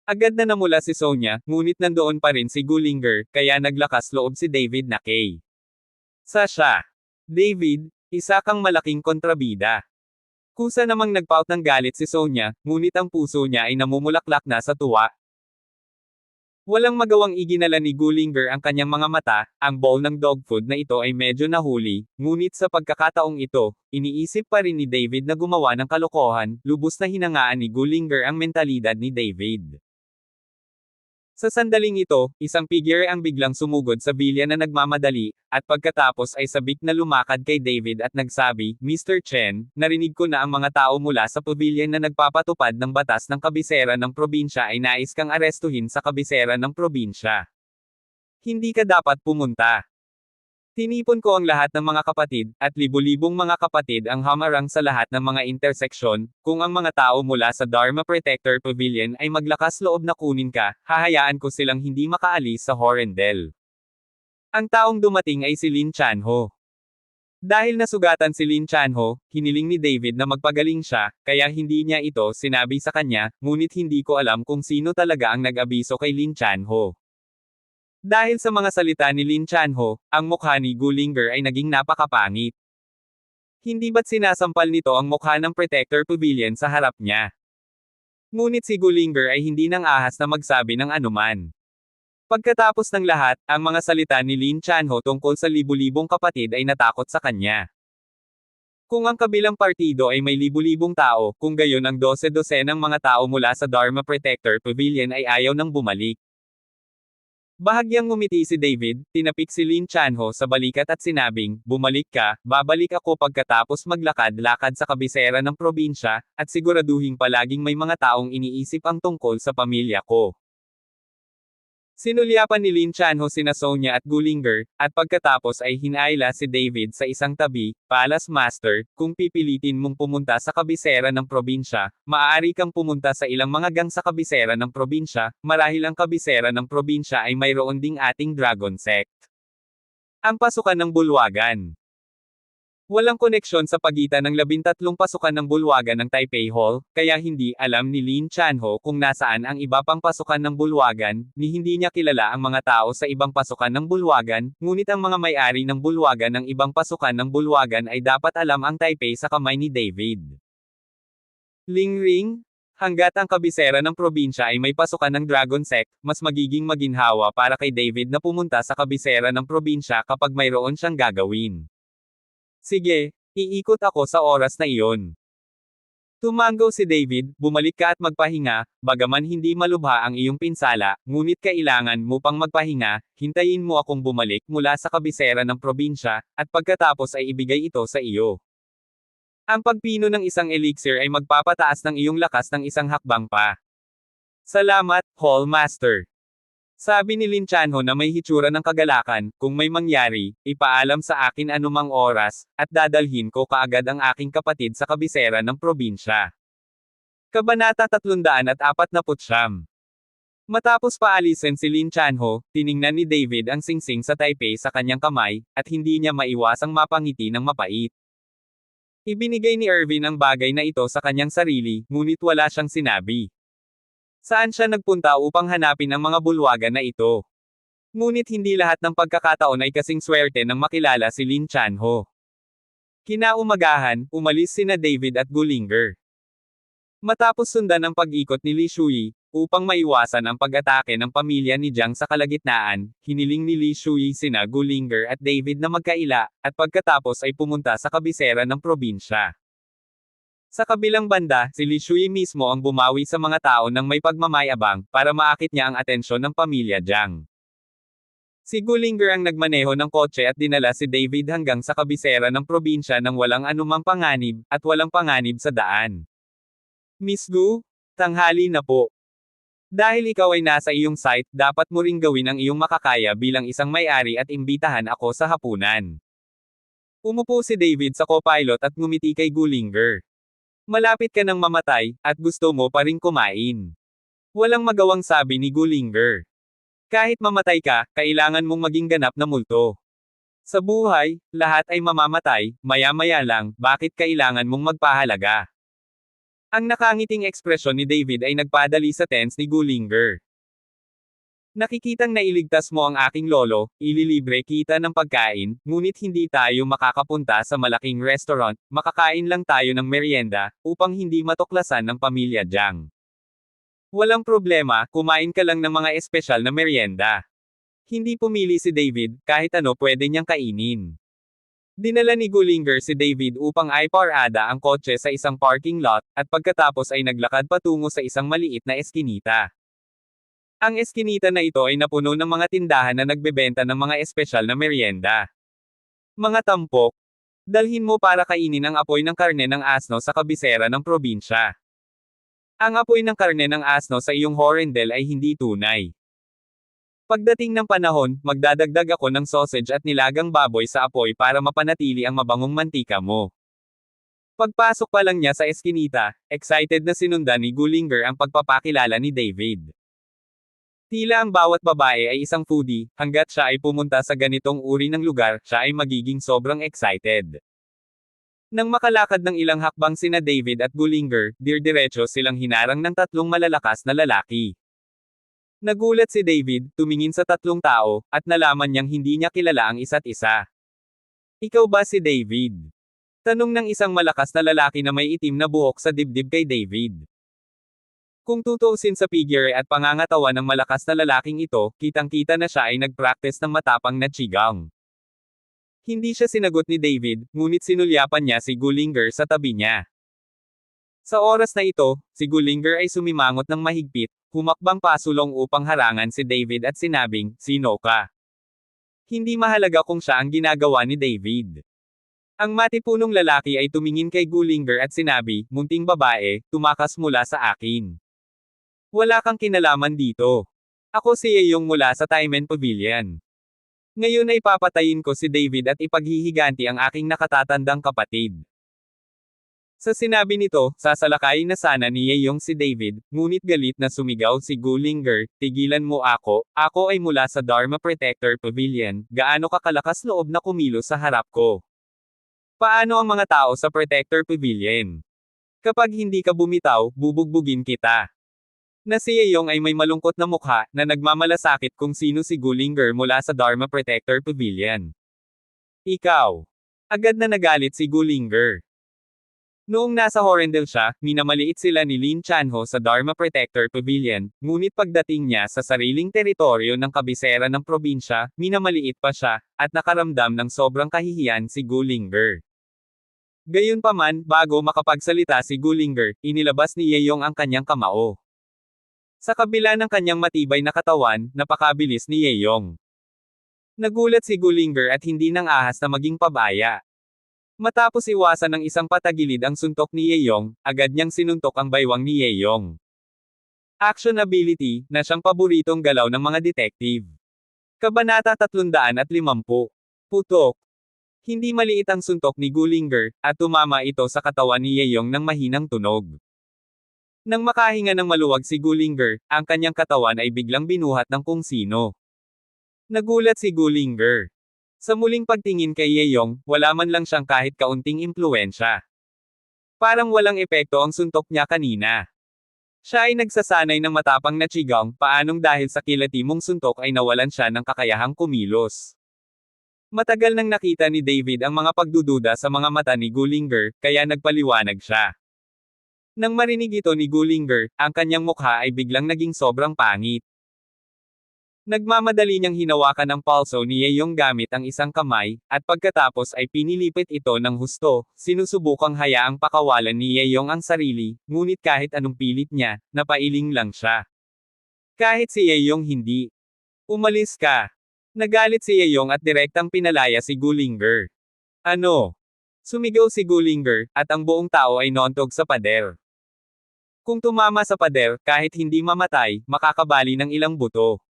Agad na namula si Sonia, ngunit nandoon pa rin si Gullinger, kaya naglakas loob si David na kay Sasha. David, isa kang malaking kontrabida. Kusa namang nagpaut ng galit si Sonia, ngunit ang puso niya ay namumulaklak na sa tuwa. Walang magawang iginala ni Gullinger ang kanyang mga mata, ang bowl ng dog food na ito ay medyo nahuli, ngunit sa pagkakataong ito, iniisip pa rin ni David na gumawa ng kalokohan, lubos na hinangaan ni Gullinger ang mentalidad ni David. Sa sandaling ito, isang figure ang biglang sumugod sa bilya na nagmamadali, at pagkatapos ay sabik na lumakad kay David at nagsabi, Mr. Chen, narinig ko na ang mga tao mula sa pavilion na nagpapatupad ng batas ng kabisera ng probinsya ay nais kang arestuhin sa kabisera ng probinsya. Hindi ka dapat pumunta. Tinipon ko ang lahat ng mga kapatid, at libu-libong mga kapatid ang hamarang sa lahat ng mga interseksyon, kung ang mga tao mula sa Dharma Protector Pavilion ay maglakas loob na kunin ka, hahayaan ko silang hindi makaalis sa Horrendel. Ang taong dumating ay si Lin Chanho. Dahil nasugatan si Lin Chanho, hiniling ni David na magpagaling siya, kaya hindi niya ito sinabi sa kanya, ngunit hindi ko alam kung sino talaga ang nag-abiso kay Lin Chanho. Dahil sa mga salita ni Lin Chanho, ang mukha ni Gullinger ay naging napakapangit. Hindi ba't sinasampal nito ang mukha ng Protector Pavilion sa harap niya? Ngunit si Gullinger ay hindi nang ahas na magsabi ng anuman. Pagkatapos ng lahat, ang mga salita ni Lin Chanho tungkol sa libu-libong kapatid ay natakot sa kanya. Kung ang kabilang partido ay may libu-libong tao, kung gayon ang 12 ng mga tao mula sa Dharma Protector Pavilion ay ayaw nang bumalik. Bahagyang ngumiti si David, tinapik si Lin Chanho sa balikat at sinabing, bumalik ka, babalik ako pagkatapos maglakad-lakad sa kabisera ng probinsya, at siguraduhin palaging may mga taong iniisip ang tungkol sa pamilya ko. Sinulyapan ni Lin Chanho sina Sonia at Gullinger, at pagkatapos ay hinayla si David sa isang tabi, Palace Master, kung pipilitin mong pumunta sa kabisera ng probinsya, maaari kang pumunta sa ilang mga gang sa kabisera ng probinsya, marahil ang kabisera ng probinsya ay mayroon ding ating Dragon Sect. Ang pasukan ng bulwagan. Walang koneksyon sa pagitan ng 13 pasukan ng bulwagan ng Taipei Hall, kaya hindi alam ni Lin Chanho kung nasaan ang iba pang pasukan ng bulwagan, ni hindi niya kilala ang mga tao sa ibang pasukan ng bulwagan, ngunit ang mga may-ari ng bulwagan ng ibang pasukan ng bulwagan ay dapat alam ang Taipei sa kamay ni David. Ling Ring? Hanggat ang kabisera ng probinsya ay may pasukan ng Dragon Sect, mas magiging maginhawa para kay David na pumunta sa kabisera ng probinsya kapag mayroon siyang gagawin. Sige, iikot ako sa oras na iyon. Tumango si David, bumalik ka at magpahinga, bagaman hindi malubha ang iyong pinsala, ngunit kailangan mo pang magpahinga, hintayin mo akong bumalik mula sa kabisera ng probinsya, at pagkatapos ay ibigay ito sa iyo. Ang pagpino ng isang elixir ay magpapataas ng iyong lakas ng isang hakbang pa. Salamat, Hall Master. Sabi ni Lin Chanho na may hitsura ng kagalakan, kung may mangyari, ipaalam sa akin anumang oras, at dadalhin ko kaagad ang aking kapatid sa kabisera ng probinsya. Kabanata 349. Matapos paalisin si Lin Chanho, tiningnan ni David ang singsing sa Taipei sa kanyang kamay, at hindi niya maiwasang mapangiti ng mapait. Ibinigay ni Irvin ang bagay na ito sa kanyang sarili, ngunit wala siyang sinabi. Saan siya nagpunta upang hanapin ang mga bulwagan na ito? Ngunit hindi lahat ng pagkakataon ay kasing swerte nang makilala si Lin Chanho. Kinaumagahan, umalis sina David at Gullinger. Matapos sundan ang pag-ikot ni Li Shui, upang maiwasan ang pag-atake ng pamilya ni Jiang sa kalagitnaan, hiniling ni Li Shui sina Gullinger at David na magkaila, at pagkatapos ay pumunta sa kabisera ng probinsya. Sa kabilang banda, si Li Shui mismo ang bumawi sa mga tao ng may pagmamayabang, para maakit niya ang atensyon ng pamilya Jiang. Si Gullinger ang nagmaneho ng kotse at dinala si David hanggang sa kabisera ng probinsya nang walang anumang panganib, at walang panganib sa daan. Miss Gu, tanghali na po. Dahil ikaw ay nasa iyong site, dapat mo ring gawin ang iyong makakaya bilang isang may-ari at imbitahan ako sa hapunan. Umupo si David sa co-pilot at ngumiti kay Gullinger. Malapit ka nang mamatay, at gusto mo pa ring kumain. Walang magawang sabi ni Gullinger. Kahit mamatay ka, kailangan mong maging ganap na multo. Sa buhay, lahat ay mamamatay, maya-maya lang, bakit kailangan mong magpahalaga? Ang nakangiting ekspresyon ni David ay nagpadali sa tense ni Gullinger. Nakikitang nailigtas mo ang aking lolo, ililibre kita ng pagkain, ngunit hindi tayo makakapunta sa malaking restaurant, makakain lang tayo ng merienda, upang hindi matuklasan ng pamilya Jiang. Walang problema, kumain ka lang ng mga espesyal na merienda. Hindi pumili si David, kahit ano pwede niyang kainin. Dinala ni Gullinger si David upang iparada ang kotse sa isang parking lot, at pagkatapos ay naglakad patungo sa isang maliit na eskinita. Ang eskinita na ito ay napuno ng mga tindahan na nagbebenta ng mga espesyal na merienda. Mga tampok. Dalhin mo para kainin ang apoy ng karne ng asno sa kabisera ng probinsya. Ang apoy ng karne ng asno sa iyong horendel ay hindi tunay. Pagdating ng panahon, magdadagdag ako ng sausage at nilagang baboy sa apoy para mapanatili ang mabangong mantika mo. Pagpasok pa lang niya sa eskinita, excited na sinundan ni Gullinger ang pagpapakilala ni David. Tila ang bawat babae ay isang foodie, hanggat siya ay pumunta sa ganitong uri ng lugar, siya ay magiging sobrang excited. Nang makalakad ng ilang hakbang sina David at Gullinger, dir-diretso silang hinarang ng tatlong malalakas na lalaki. Nagulat si David, tumingin sa tatlong tao, at nalaman niyang hindi niya kilala ang isa't isa. Ikaw ba si David? Tanong ng isang malakas na lalaki na may itim na buhok sa dibdib kay David. Kung tutuusin sa figure at pangangatawan ng malakas na lalaking ito, kitang-kita na siya ay nag-practice ng matapang na qigong. Hindi siya sinagot ni David, ngunit sinulyapan niya si Gullinger sa tabi niya. Sa oras na ito, si Gullinger ay sumimangot ng mahigpit, humakbang pasulong upang harangan si David at sinabing, "Sino ka?" Hindi mahalaga kung siya ang ginagawa ni David. Ang matipunong lalaki ay tumingin kay Gullinger at sinabi, "Munting babae, tumakas mula sa akin. Wala kang kinalaman dito. Ako si Yeyong mula sa Taimen Pavilion. Ngayon ay papatayin ko si David at ipaghihiganti ang aking nakatatandang kapatid." Sa sinabi nito, sasalakayin na sana ni Yeyong si David, ngunit galit na sumigaw si Gullinger, "Tigilan mo ako ay mula sa Dharma Protector Pavilion, gaano ka kalakas loob na kumilos sa harap ko? Paano ang mga tao sa Protector Pavilion? Kapag hindi ka bumitaw, bubugbugin kita." Na si Yeyong ay may malungkot na mukha, na nagmamalasakit kung sino si Gullinger mula sa Dharma Protector Pavilion. Ikaw. Agad na nagalit si Gullinger. Noong nasa Horendel siya, minamaliit sila ni Lin Chanho sa Dharma Protector Pavilion, ngunit pagdating niya sa sariling teritoryo ng kabisera ng probinsya, minamaliit pa siya, at nakaramdam ng sobrang kahihiyan si Gullinger. Gayunpaman, bago makapagsalita si Gullinger, inilabas ni Yeyong ang kanyang kamao. Sa kabila ng kanyang matibay na katawan, napakabilis ni Yeyong. Nagulat si Gullinger at hindi nang ahas na maging pabaya. Matapos iwasan ng isang patagilid ang suntok ni Yeyong, agad niyang sinuntok ang baywang ni Yeyong. Action ability, na siyang paboritong galaw ng mga detective. Kabanata 350. Putok. Hindi maliit ang suntok ni Gullinger, at tumama ito sa katawan ni Yeyong ng mahinang tunog. Nang makahinga ng maluwag si Gullinger, ang kanyang katawan ay biglang binuhat ng kung sino. Nagulat si Gullinger. Sa muling pagtingin kay Yeyong, wala man lang siyang kahit kaunting impluwensya. Parang walang epekto ang suntok niya kanina. Siya ay nagsasanay ng matapang na qigong, paanong dahil sa kilati mong suntok ay nawalan siya ng kakayahang kumilos. Matagal nang nakita ni David ang mga pagdududa sa mga mata ni Gullinger, kaya nagpaliwanag siya. Nang marinig ito ni Gullinger, ang kanyang mukha ay biglang naging sobrang pangit. Nagmamadali niyang hinawakan ang palso ni Yeyong gamit ang isang kamay, at pagkatapos ay pinilipit ito ng husto, sinusubukang hayaang pakawalan ni Yeyong ang sarili, ngunit kahit anong pilit niya, napailing lang siya. Kahit si Yeyong hindi. "Umalis ka." Nagalit si Yeyong at direktang pinalaya si Gullinger. "Ano?" Sumigaw si Gullinger, at ang buong tao ay nontog sa pader. Kung tumama sa pader, kahit hindi mamatay, makakabali ng ilang buto.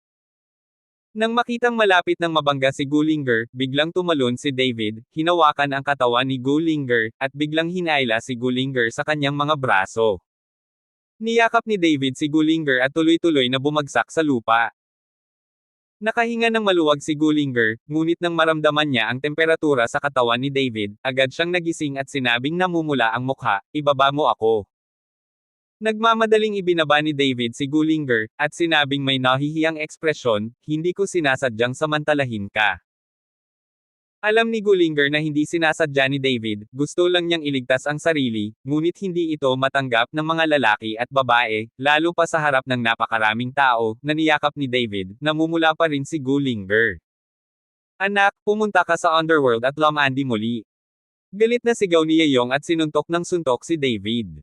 Nang makitang malapit ng mabangga si Gullinger, biglang tumalon si David, hinawakan ang katawan ni Gullinger, at biglang hinayla si Gullinger sa kanyang mga braso. Niyakap ni David si Gullinger at tuloy-tuloy na bumagsak sa lupa. Nakahinga ng maluwag si Gullinger, ngunit nang maramdaman niya ang temperatura sa katawan ni David, agad siyang nagising at sinabing namumula ang mukha, "Ibaba mo ako." Nagmamadaling ibinaba ni David si Gullinger, at sinabing may nahihiyang ekspresyon, "Hindi ko sinasadyang samantalahin ka." Alam ni Gullinger na hindi sinasadya ni David, gusto lang niyang iligtas ang sarili, ngunit hindi ito matanggap ng mga lalaki at babae, lalo pa sa harap ng napakaraming tao, na niyakap ni David, namumula pa rin si Gullinger. "Anak, pumunta ka sa underworld at lamandi muli." Galit na sigaw ni Yeyong at sinuntok ng suntok si David.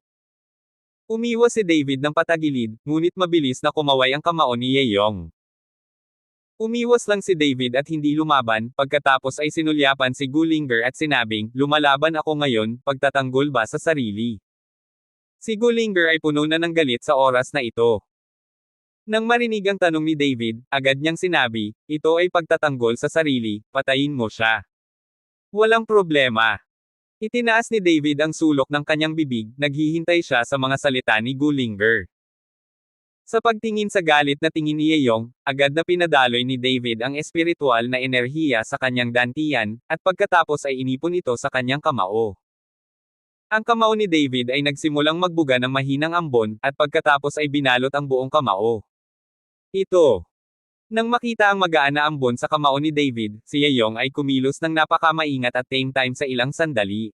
Umiwas si David ng patagilid, ngunit mabilis na kumaway ang kamao ni Yeyong. Umiwas lang si David at hindi lumaban, pagkatapos ay sinulyapan si Gullinger at sinabing, "Lumalaban ako ngayon, pagtatanggol ba sa sarili?" Si Gullinger ay puno na ng galit sa oras na ito. Nang marinig ang tanong ni David, agad niyang sinabi, "Ito ay pagtatanggol sa sarili, patayin mo siya." "Walang problema." Itinaas ni David ang sulok ng kanyang bibig, naghihintay siya sa mga salita ni Gullinger. Sa pagtingin sa galit na tingin ni Yeyong, agad na pinadaloy ni David ang espiritual na enerhiya sa kanyang dantian, at pagkatapos ay inipon ito sa kanyang kamao. Ang kamao ni David ay nagsimulang magbuga ng mahinang ambon, at pagkatapos ay binalot ang buong kamao. Ito. Nang makita ang magaan na ambon sa kamao ni David, si Yeyong ay kumilos ng napakamaingat at same time sa ilang sandali.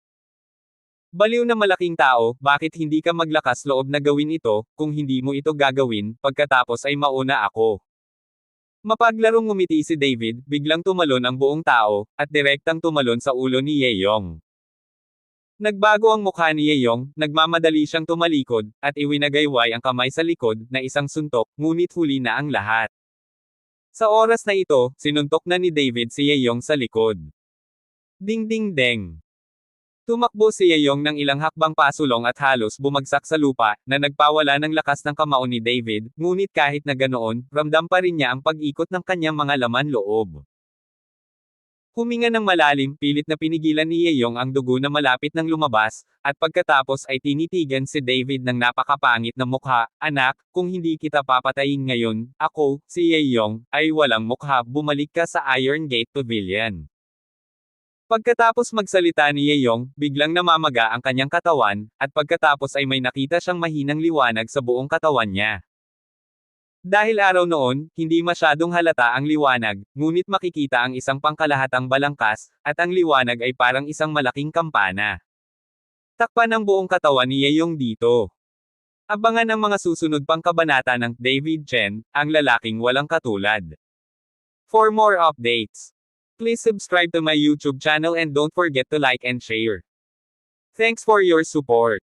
"Baliw na malaking tao, bakit hindi ka maglakas loob na gawin ito, kung hindi mo ito gagawin, pagkatapos ay mauna ako." Mapaglarong ngumiti si David, biglang tumalon ang buong tao, at direktang tumalon sa ulo ni Yeyong. Nagbago ang mukha ni Yeyong, nagmamadali siyang tumalikod, at iwinagayway ang kamay sa likod, na isang suntok, ngunit huli na ang lahat. Sa oras na ito, sinuntok na ni David si Yeyong sa likod. Ding ding deng. Tumakbo si Yeyong ng ilang hakbang pasulong at halos bumagsak sa lupa, na nagpawala ng lakas ng kamao ni David, ngunit kahit na ganoon, ramdam pa rin niya ang pag-ikot ng kanyang mga laman loob. Huminga ng malalim, pilit na pinigilan ni Yeyong ang dugo na malapit ng lumabas, at pagkatapos ay tinitigan si David ng napakapangit na mukha, "Anak, kung hindi kita papatayin ngayon, ako, si Yeyong, ay walang mukha, bumalik ka sa Iron Gate Pavilion." Pagkatapos magsalita ni Yeyong, biglang namamaga ang kanyang katawan, at pagkatapos ay may nakita siyang mahinang liwanag sa buong katawan niya. Dahil araw noon, hindi masyadong halata ang liwanag, ngunit makikita ang isang pangkalahatang balangkas, at ang liwanag ay parang isang malaking kampana. Takpan ang buong katawan ni Yeyong dito. Abangan ang mga susunod pang kabanata ng David Chen, ang lalaking walang katulad. For more updates, please subscribe to my YouTube channel and don't forget to like and share. Thanks for your support.